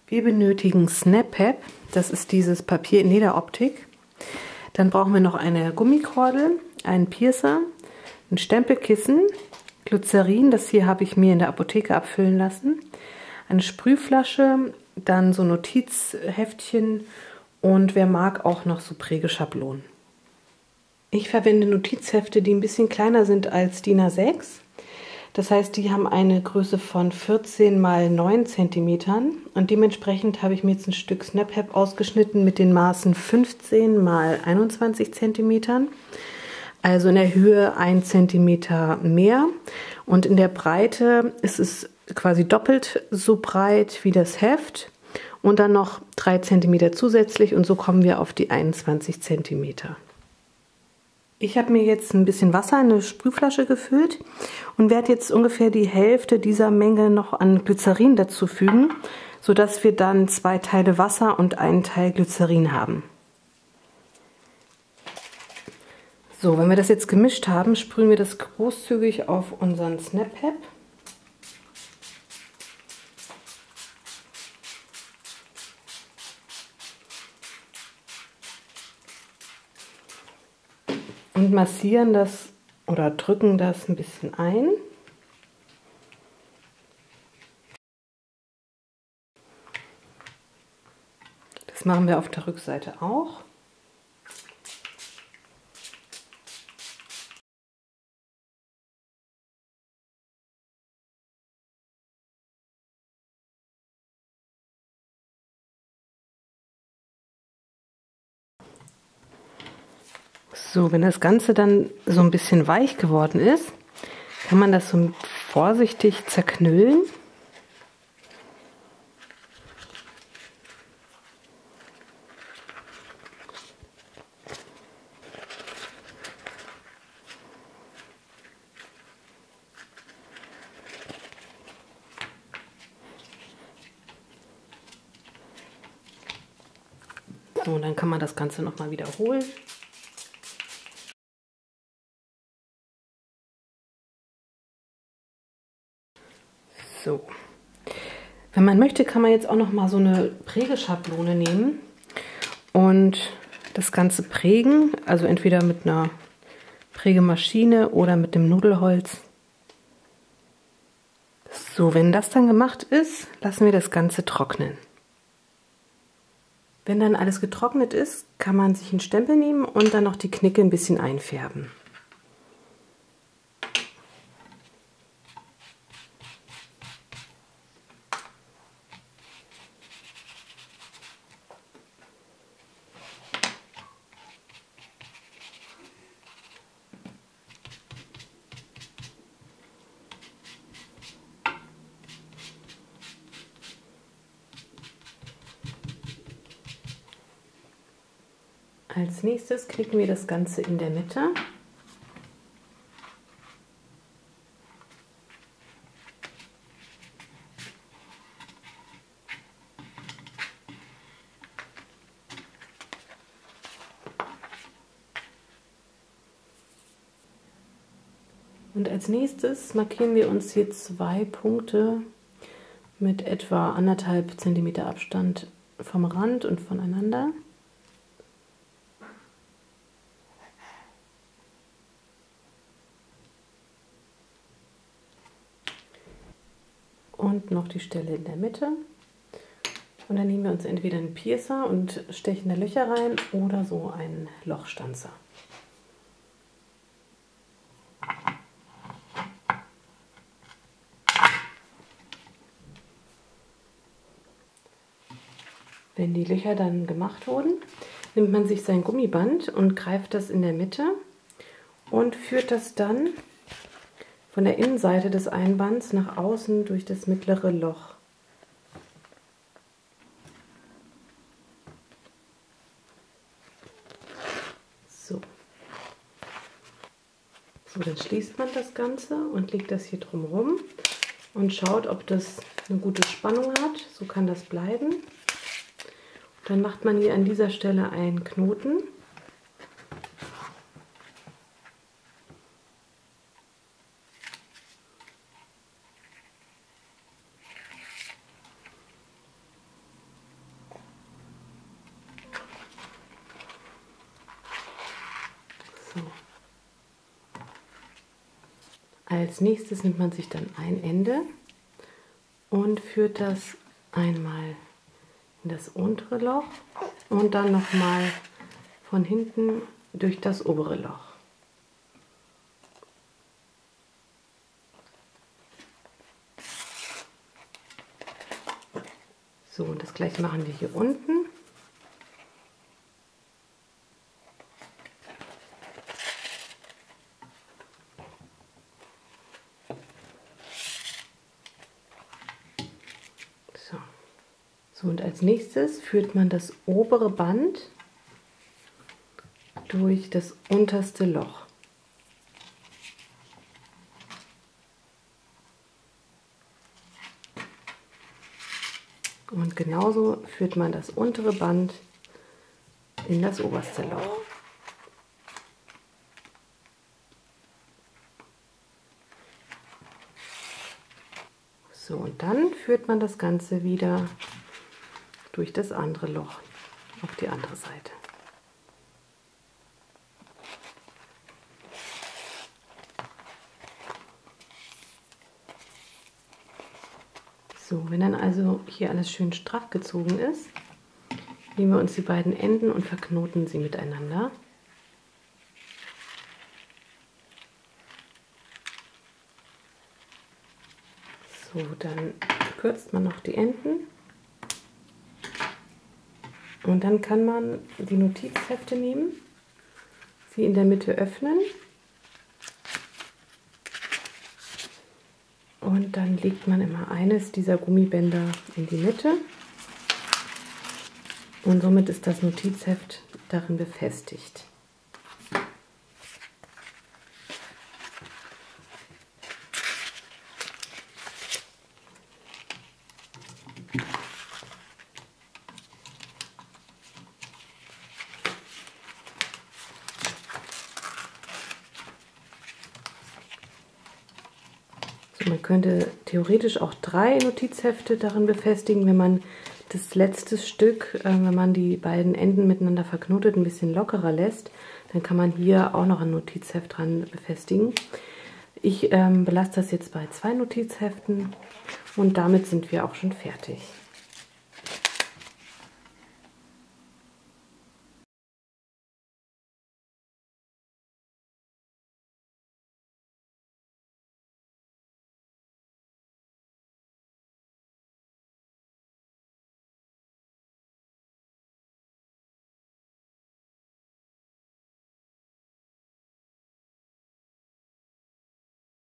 Wir benötigen Snap-Pep, das ist dieses Papier in Lederoptik. Dann brauchen wir noch eine Gummikordel, einen Piercer, ein Stempelkissen, Glycerin, das hier habe ich mir in der Apotheke abfüllen lassen, eine Sprühflasche, dann so Notizheftchen und wer mag auch noch so Prägeschablonen. Ich verwende Notizhefte, die ein bisschen kleiner sind als DIN A6. Das heißt, die haben eine Größe von 14 x 9 cm und dementsprechend habe ich mir jetzt ein Stück Snap-Pep ausgeschnitten mit den Maßen 15 x 21 cm. Also in der Höhe 1 cm mehr und in der Breite ist es quasi doppelt so breit wie das Heft und dann noch 3 cm zusätzlich und so kommen wir auf die 21 cm. Ich habe mir jetzt ein bisschen Wasser in eine Sprühflasche gefüllt und werde jetzt ungefähr die Hälfte dieser Menge noch an Glycerin dazu fügen, sodass wir dann 2 Teile Wasser und 1 Teil Glycerin haben. So, wenn wir das jetzt gemischt haben, sprühen wir das großzügig auf unseren Snap-Pep. Und massieren das oder drücken das ein bisschen ein. Das machen wir auf der Rückseite auch. So, wenn das Ganze dann so ein bisschen weich geworden ist, kann man das so vorsichtig zerknüllen. So, und dann kann man das Ganze nochmal wiederholen. So, wenn man möchte, kann man jetzt auch noch mal so eine Prägeschablone nehmen und das Ganze prägen, also entweder mit einer Prägemaschine oder mit dem Nudelholz. So, wenn das dann gemacht ist, lassen wir das Ganze trocknen. Wenn dann alles getrocknet ist, kann man sich einen Stempel nehmen und dann noch die Knicke ein bisschen einfärben. Als nächstes knicken wir das Ganze in der Mitte. Und als nächstes markieren wir uns hier 2 Punkte mit etwa 1,5 cm Abstand vom Rand und voneinander. Und noch die Stelle in der Mitte. Und dann nehmen wir uns entweder einen Piercer und stechen da Löcher rein oder so einen Lochstanzer. Wenn die Löcher dann gemacht wurden, nimmt man sich sein Gummiband und greift das in der Mitte und führt das dann von der Innenseite des Einbands nach außen durch das mittlere Loch. So. So, dann schließt man das Ganze und legt das hier drumherum und schaut, ob das eine gute Spannung hat. So kann das bleiben. Dann macht man hier an dieser Stelle einen Knoten. als nächstes nimmt man sich dann ein Ende und führt das einmal in das untere Loch und dann nochmal von hinten durch das obere Loch. So, und das gleiche machen wir hier unten. So, und als nächstes führt man das obere Band durch das unterste Loch. Und genauso führt man das untere Band in das oberste Loch. So, und dann führt man das Ganze wieder durch das andere Loch auf die andere Seite. So, wenn dann also hier alles schön straff gezogen ist, nehmen wir uns die beiden Enden und verknoten sie miteinander. So, dann kürzt man noch die Enden. Und dann kann man die Notizhefte nehmen, sie in der Mitte öffnen und dann legt man immer eines dieser Gummibänder in die Mitte und somit ist das Notizheft darin befestigt. Man könnte theoretisch auch 3 Notizhefte darin befestigen, wenn man das letzte Stück, wenn man die beiden Enden miteinander verknotet, ein bisschen lockerer lässt. Dann kann man hier auch noch ein Notizheft dran befestigen. Ich belasse das jetzt bei 2 Notizheften und damit sind wir auch schon fertig.